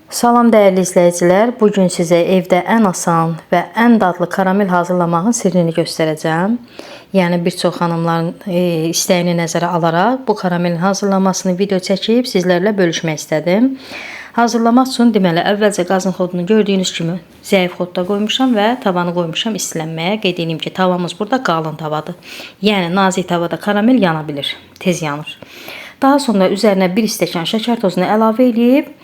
Salam dəyərli izləyicilər, bugün sizə evdə ən asan və ən dadlı karamel hazırlamağın sirrini göstərəcəm. Yəni bir çox xanımların istəyini nəzərə alaraq bu karamelin hazırlanmasını video çəkib sizlərlə bölüşmək istədim. Hazırlamaq üçün deməli əvvəlcə qazın xodunu gördüyünüz kimi zəif xodda qoymuşam və tavanı qoymuşam istilənməyə. Qeyd edeyim ki, tavamız burada qalın tavadır. Yəni nazik tavada karamel yana bilir, tez yanır. Daha sonra üzərinə 1 stəkan şəkər tozunu əlavə edib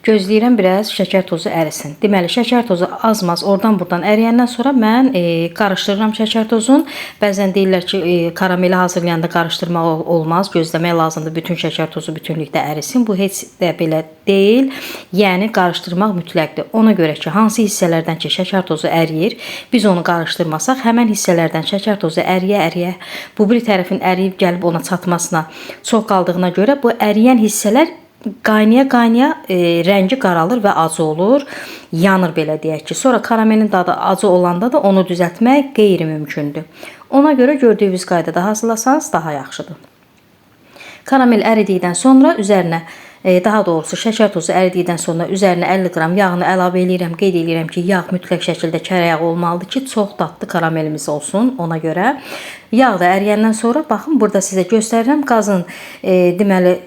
gözləyirəm biraz şəkər tozu ərisin. Deməli şəkər tozu az-maz oradan-buradan əriyəndən sonra mən qarışdırıram şəkər tozunu. Bəzən deyirlər ki, karameli hazırlayanda qarışdırmaq olmaz, gözləmək lazımdır bütün şəkər tozu bütünlükdə ərisin. Bu heç də belə deyil. Yəni qarışdırmaq mütləqdir. Ona görə ki, hansı hissələrdən ki şəkər tozu əriyir, biz onu qarışdırmasaq həmin hissələrdən şəkər tozu əriyə-əriyə bu bir tərəfin əriyib gəlib ona çatmasına çox qaldığına görə bu əriyən hissələr qaynaya-qaynaya rəngi qaralır və acı olur, yanır belə deyək ki. Sonra karamelin dadı acı olanda da onu düzəltmək qeyri-mümkündür. Ona görə gördüyünüz qaydada hazırlasanız daha yaxşıdır. Karamel əridikdən sonra üzərinə, daha doğrusu şəkər tozu əridikdən sonra üzərinə 50 qram yağını əlavə edirəm. Qeyd edirəm ki, yağ mütləq şəkildə kərə yağı olmalıdır ki, çox dadlı karamelimiz olsun. Ona görə yağ da əriyəndən sonra baxın burada sizə göstərirəm. Qazın deməli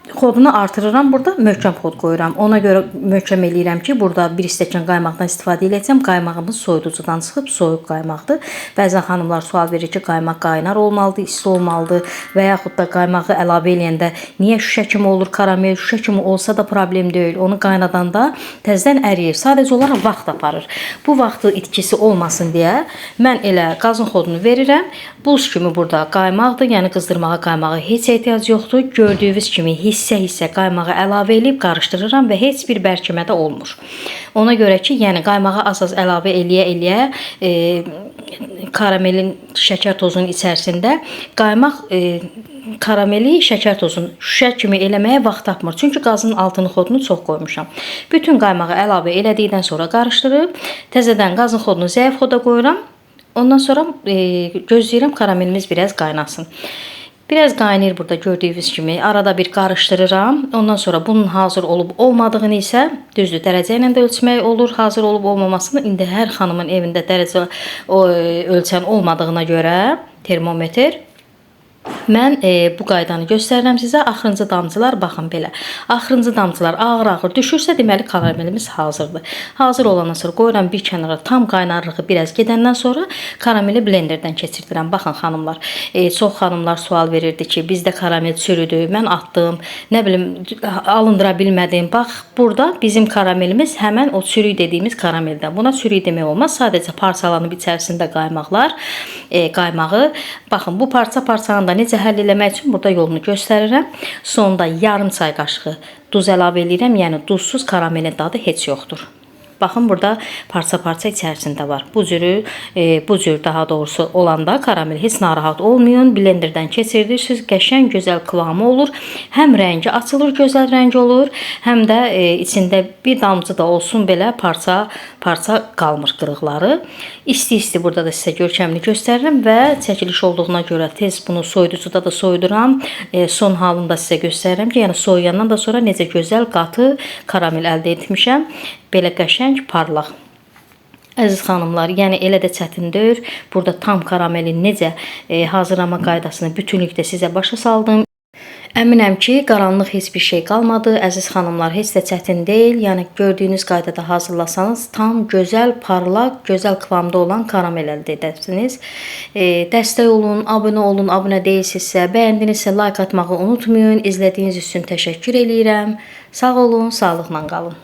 xodunu artırıram, burada möhkəm xod qoyuram. Ona görə möhkəm eləyirəm ki, burada 1 stəkan qaymaqdan istifadə edəcəm. Qaymağımız soyuducudan çıxıb soyuq qaymaqdır. Bəzən xanımlar sual verir ki, qaymaq qaynar olmalıdır, isti olmalıdır və yaxud da qaymağı əlavə eləyəndə niyə şüşə kimi olur karamel? Şüşə kimi olsa da problem deyil. Onu qaynadanda təzədən əriyir. Sadəcə olaraq vaxt aparır. Bu vaxtı itkisi olmasın deyə mən elə qazın xodunu verirəm. Buz kimi burada qaymaqdır. Yəni qızdırmağa qaymağa heç ehtiyac yoxdur. Gördüyünüz kimi hissə-hissə qaymağı əlavə edib qarışdırıram və heç bir bərkimə də olmur. Ona görə ki, yəni qaymağı az-az əlavə eləyə-eləyə karamelin şəkər tozunun içərisində qaymaq karameli şəkər tozunu şüşə kimi eləməyə vaxt tapmır. Çünki qazın altını xodunu çox qoymuşam. Bütün qaymağı əlavə elədikdən sonra qarışdırıb təzədən qazın xodunu zəif xoda qoyuram. Ondan sonra gözləyirəm karamelimiz biraz qaynasın. Biraz qaynayır burada gördüyünüz kimi. Arada bir qarışdırıram. Ondan sonra bunun hazır olub olmadığını isə düzdür dərəcə ilə də ölçmək olur. Hazır olub olmamasını indi hər xanımın evində dərəcə ölçən olmadığına görə termometr mən bu qaydanı göstərirəm sizə. Axırıncı damcılar baxın belə. Axırıncı damcılar ağır-ağır düşürsə deməli karamelimiz hazırdır. Hazır olandan sonra qoyuram bir kənara. Tam qaynarlığı biraz gedəndən sonra karameli blenderdən keçirdirəm. Baxın xanımlar, çox xanımlar sual verirdi ki, bizdə karamel çürüdü, mən atdım, nə bilim alındıra bilmədim. Bax burada bizim karamelimiz həmən o çürük dediyimiz karameldən. Buna çürük demək olmaz. Sadəcə parçalanıb içərisində qaymaqlar, qaymağı. Baxın bu parça-parçanı da necə həll eləmək üçün burada yolunu göstərirəm. Sonda yarım çay qaşığı duz əlavə edirəm. Yəni duzsuz karamelin dadı heç yoxdur. Baxın burada parça-parça içərisində var. Bu cür daha doğrusu olanda karamel heç narahat olmayın. Blenderdən keçirirsiniz. Qəşəng, gözəl kıvamı olur. Həm rəngi açılır, gözəl rəng olur. Həm də içində bir damcı da olsun belə parça qalmır qırıqları. İsti-isti burada da sizə görkəmini göstərirəm və çəkiliş olduğuna görə tez bunu soyuducuda da soyuduram. Son halını da sizə göstərirəm ki, yəni soyuyandan da sonra necə gözəl qatı karamel əldə etmişəm. Belə qəşəng, parlaq. Əziz xanımlar, yəni elə də çətin deyil. Burada tam karamelin necə hazırlama qaydasını bütünlükdə sizə başa saldım. Əminəm ki, qaranlıq heç bir şey qalmadı. Əziz xanımlar, heç də çətin deyil. Yəni gördüyünüz qaydada hazırlasanız tam gözəl, parlaq, gözəl kıvamda olan karamel əldə edərsiniz. Dəstək olun, abunə olun, abunə deyilsinizsə, bəyəndinizsə like atmağı unutmayın. İzlədiyiniz üçün təşəkkür edirəm. Sağ olun, sağlıqla qalın.